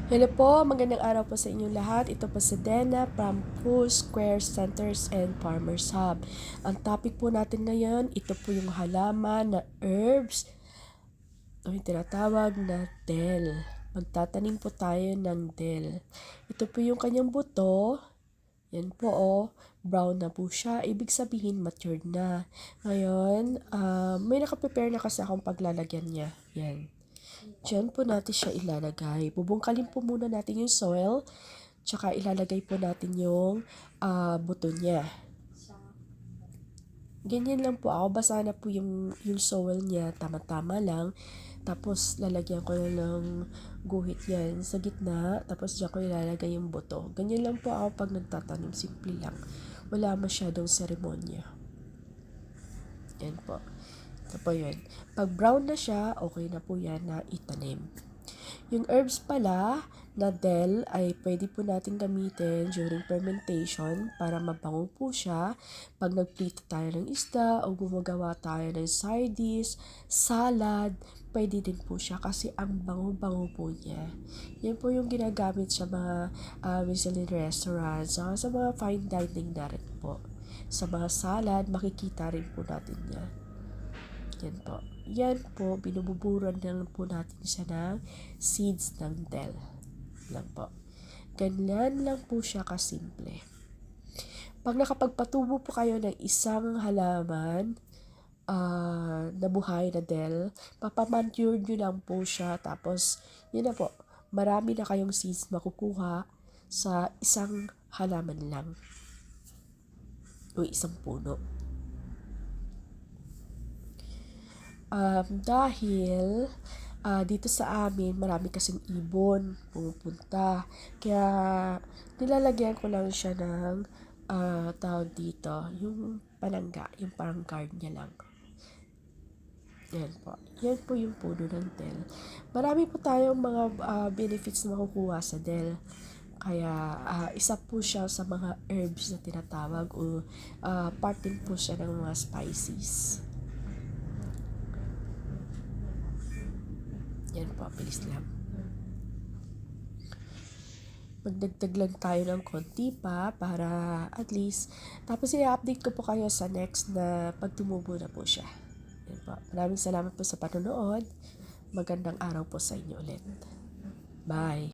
Hello po, magandang araw po sa inyong lahat. Ito po si Dena from Pooh Square Centers and Farmers Hub. Ang topic po natin ngayon, ito po yung halaman na herbs o yung tinatawag na dill. Magtatanim po tayo ng dill. Ito po yung kanyang buto. Yan po brown na po siya. Ibig sabihin matured na. Ngayon, may nakaprepare na kasi akong paglalagyan niya. Yan. Diyan po natin siya ilalagay. Bubungkalin po muna natin yung soil, tsaka ilalagay po natin yung buto niya. Ganyan lang po ako. Basa na po yung soil niya. Tama-tama lang. Tapos lalagyan ko na ng guhit yan sa gitna. Tapos diyan ko ilalagay yung buto. Ganyan lang po ako pag nagtatanim. Simple lang. Wala masyadong seremonya. Yan po. Ito po yun. Pag brown na siya, okay na po yan na itanim. Yung herbs pala na dill ay pwede po natin gamitin during fermentation para mabango po siya. Pag nagprito tayo ng isda o gumagawa tayo ng side dish, salad, pwede din po siya kasi ang bango-bango po niya. Yan po yung ginagamit sa mga Michelin restaurants, sa mga fine dining na rin po. Sa mga salad, makikita rin po natin yan. Yan po. Yan po, binububuran lang po natin siya ng seeds ng dill. Lang po. Ganyan lang po siya kasimple. Pag nakapagpatubo po kayo ng isang halaman na buhay na dill, papamanture nyo lang po siya. Tapos, yun na po. Marami na kayong seeds makukuha sa isang halaman lang o isang puno. Dahil dito sa amin marami kasing ibon pumupunta, kaya nilalagyan ko lang siya ng tawag dito, yung palangga, yung parang guard niya lang. Yan po yung puno ng dill. Marami po tayong mga benefits na makukuha sa dill. Kaya isa po siya sa mga herbs na tinatawag o part din po siya ng mga spices. Yan po, bilis lang. Magdagdag lang tayo ng konti pa para at least. Tapos i-update ko po kayo sa next na pag tumubo na po siya. Yan po. Maraming salamat po sa panonood. Magandang araw po sa inyo ulit. Bye!